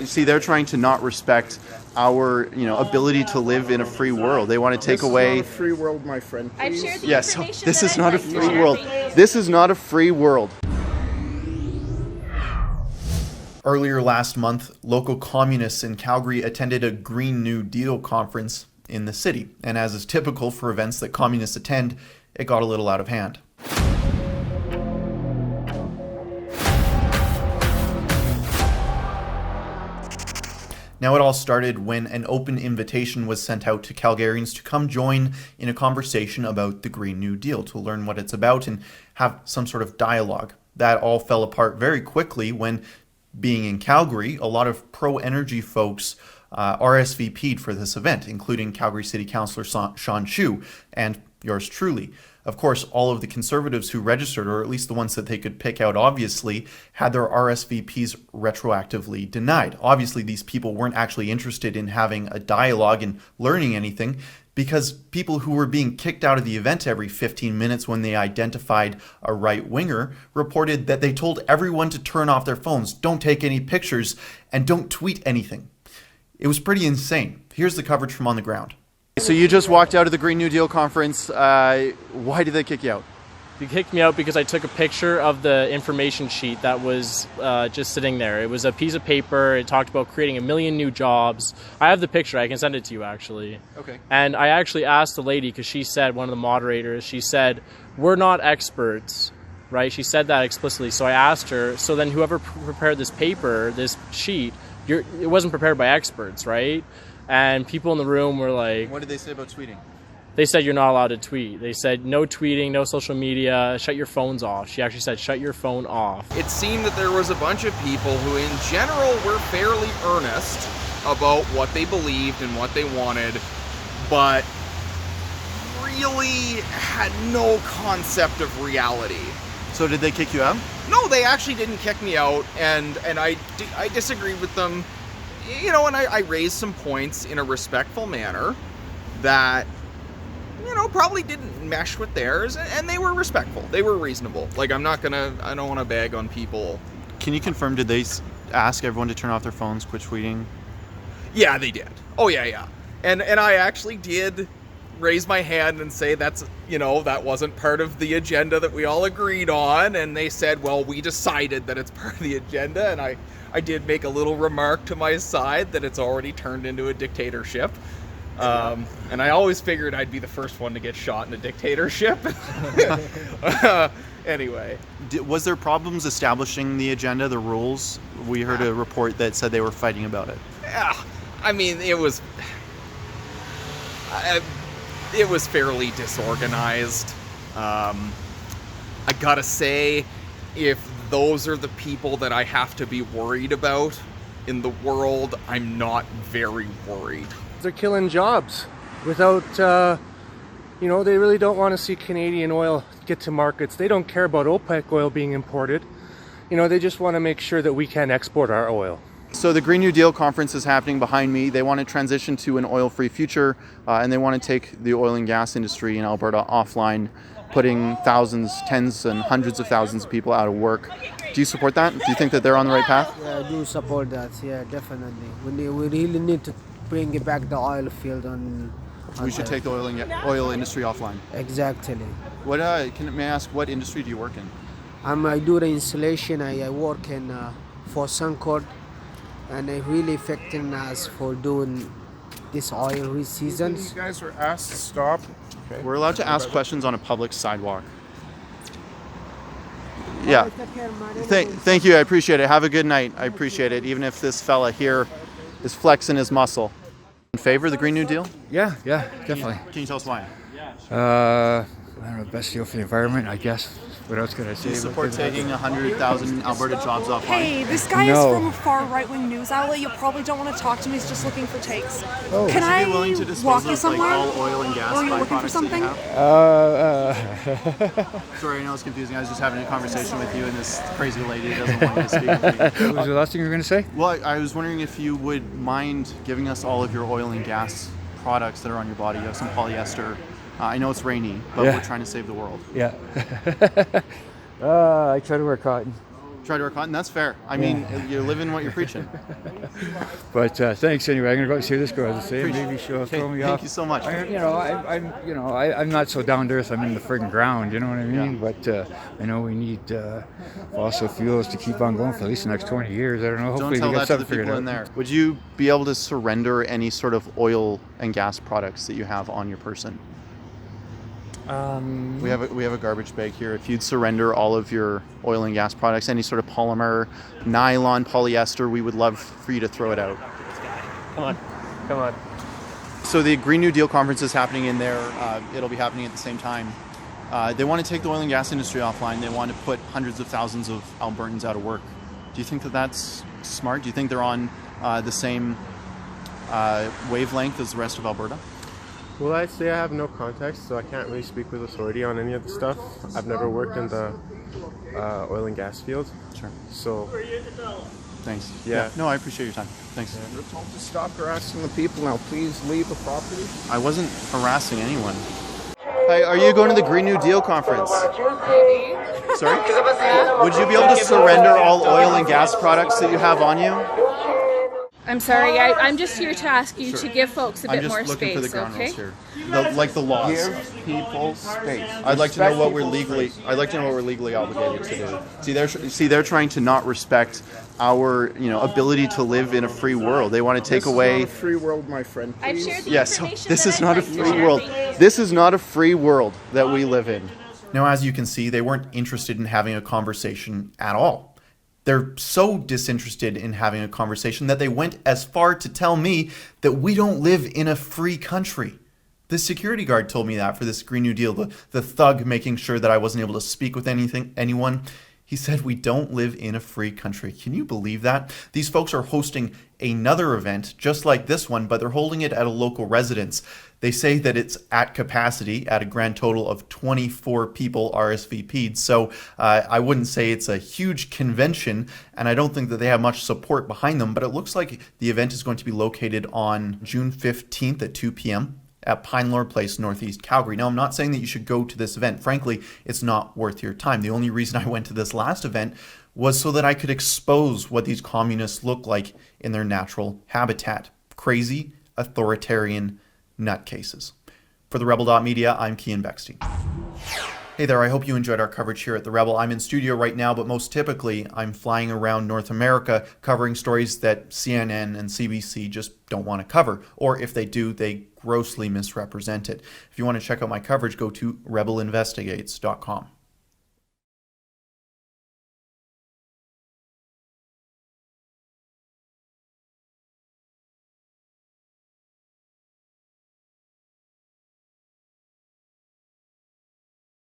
See, they're trying to not respect our, ability to live in a free world. They want to take away. This is not a free world, my friend. I've shared the Yes, information this that is I'd not a like to free share. world. This is not a free world. Earlier last month, local communists in Calgary attended a Green New Deal conference in the city. And as is typical for events that communists attend, it got a little out of hand. Now it all started when an open invitation was sent out to Calgarians to come join in a conversation about the Green New Deal, to learn what it's about and have some sort of dialogue. That all fell apart very quickly when, being in Calgary, a lot of pro-energy folks RSVP'd for this event, including Calgary City Councillor Sean Chu and yours truly. Of course, all of the Conservatives who registered, or at least the ones that they could pick out obviously, had their RSVPs retroactively denied. Obviously, these people weren't actually interested in having a dialogue and learning anything, because people who were being kicked out of the event every 15 minutes when they identified a right-winger reported that they told everyone to turn off their phones, don't take any pictures, and don't tweet anything. It was pretty insane. Here's the coverage from on the ground. So you just walked out of the Green New Deal conference. Why did they kick you out? They kicked me out because I took a picture of the information sheet that was just sitting there. It was a piece of paper. It talked about creating 1 million new jobs. I have the picture. I can send it to you, actually. Okay. And I actually asked the lady, because she said, one of the moderators, she said, we're not experts, right? She said that explicitly. So I asked her, so then whoever prepared this paper, this sheet, it wasn't prepared by experts, right? And people in the room were like... What did they say about tweeting? They said you're not allowed to tweet. They said no tweeting, no social media, shut your phones off. She actually said shut your phone off. It seemed that there was a bunch of people who in general were fairly earnest about what they believed and what they wanted, but really had no concept of reality. So did they kick you out? No, they actually didn't kick me out, and I disagreed with them, and I raised some points in a respectful manner that, probably didn't mesh with theirs, and they were respectful. They were reasonable. Like, I don't want to bag on people. Can you confirm, did they ask everyone to turn off their phones, quit tweeting? Yeah, they did. Oh, yeah. And I actually did raise my hand and say that wasn't part of the agenda that we all agreed on, and they said, well, we decided that it's part of the agenda, and I did make a little remark to my side that it's already turned into a dictatorship. And I always figured I'd be the first one to get shot in a dictatorship. Anyway. Was there problems establishing the agenda, the rules? We heard a report that said they were fighting about it. Yeah, I mean, it was fairly disorganized. I gotta say, if those are the people that I have to be worried about in the world, I'm not very worried. They're killing jobs without, they really don't want to see Canadian oil get to markets. They don't care about OPEC oil being imported. They just want to make sure that we can export our oil. So the Green New Deal conference is happening behind me. They want to transition to an oil-free future, and they want to take the oil and gas industry in Alberta offline, putting thousands, tens and hundreds of thousands of people out of work. Do you support that? Do you think that they're on the right path? Yeah, I do support that. Yeah, definitely. We really need to bring it back the oil field on We should take the oil industry offline. Exactly. What may I ask, what industry do you work in? I do the installation. I work in for Suncor, and it really affecting us for doing this oil seasons. You guys were asked to stop. Okay. We're allowed to ask questions on a public sidewalk. Yeah. Thank you. I appreciate it. Have a good night. I appreciate it. Even if this fella here is flexing his muscle. In favor of the Green New Deal? Yeah, definitely. Can you tell us why? I don't know, best deal for the environment, I guess. What else could I say? Do you support taking 100,000 Alberta jobs offline? Hey, this guy is from a far right-wing news outlet. You probably don't want to talk to him. He's just looking for takes. Oh. Can I Would you be willing to dispose walk you of somewhere? all oil and gas Or are you looking for byproducts that you something? have? Sorry, I know it's confusing. I was just having a conversation with you, and this crazy lady doesn't want me to speak with you. What was the last thing you were going to say? Well, I was wondering if you would mind giving us all of your oil and gas products that are on your body. You have some polyester. I know it's rainy, but we're trying to save the world. Yeah. I try to wear cotton. Try to work on, and that's fair. I mean, you're living what you're preaching. But thanks anyway. I'm gonna go see this girl. As I say, maybe she'll Okay, throw me thank off. you so much. I'm not so down to earth. I'm in the friggin' ground. You know what I mean? Yeah. But I know we need fossil fuels to keep on going for at least the next 20 years. I don't know. Hopefully Don't tell we that get to the something figured people out. in there. Would you be able to surrender any sort of oil and gas products that you have on your person? We have a garbage bag here. If you'd surrender all of your oil and gas products, any sort of polymer, nylon, polyester, we would love for you to throw it out. Come on. So the Green New Deal conference is happening in there. It'll be happening at the same time. They want to take the oil and gas industry offline. They want to put hundreds of thousands of Albertans out of work. Do you think that that's smart? Do you think they're on the same wavelength as the rest of Alberta? Well, I'd say I have no context, so I can't really speak with authority on any of the stuff. I've never worked in the oil and gas field. Sure. So, Thanks. Yeah. No, I appreciate your time. Thanks. You're told to stop harassing the people now. Please leave the property. I wasn't harassing anyone. Hi, are you going to the Green New Deal conference? Sorry? Would you be able to surrender all oil and gas products that you have on you? I'm sorry, I'm just here to ask you to give folks a I'm bit just more looking space, for the ground okay? rules here. Like the laws. Give people space. I'd like to know what we're Respect legally. people's I'd like to know what we're legally obligated to do. They're trying to not respect our, ability to live in a free world. They want to take This away. is not a free world, my friend. I've Please. shared the Yes, information this that is I'd not a like to free share. world. Thank you. This is not a free world that we live in. Now, as you can see, they weren't interested in having a conversation at all. They're so disinterested in having a conversation that they went as far to tell me that we don't live in a free country. The security guard told me that for this Green New Deal, the thug making sure that I wasn't able to speak with anyone. He said we don't live in a free country. Can you believe that? These folks are hosting another event just like this one, but they're holding it at a local residence. They say that it's at capacity at a grand total of 24 people RSVP'd. So I wouldn't say it's a huge convention, and I don't think that they have much support behind them, but it looks like the event is going to be located on June 15th at 2 p.m. at Pine Lord Place, Northeast Calgary. Now, I'm not saying that you should go to this event. Frankly, it's not worth your time. The only reason I went to this last event was so that I could expose what these communists look like in their natural habitat. Crazy, authoritarian nutcases. For the Rebel.media, I'm Cian Bechstein. Hey there, I hope you enjoyed our coverage here at The Rebel. I'm in studio right now, but most typically, I'm flying around North America covering stories that CNN and CBC just don't want to cover, or if they do, they grossly misrepresent it. If you want to check out my coverage, go to rebelinvestigates.com.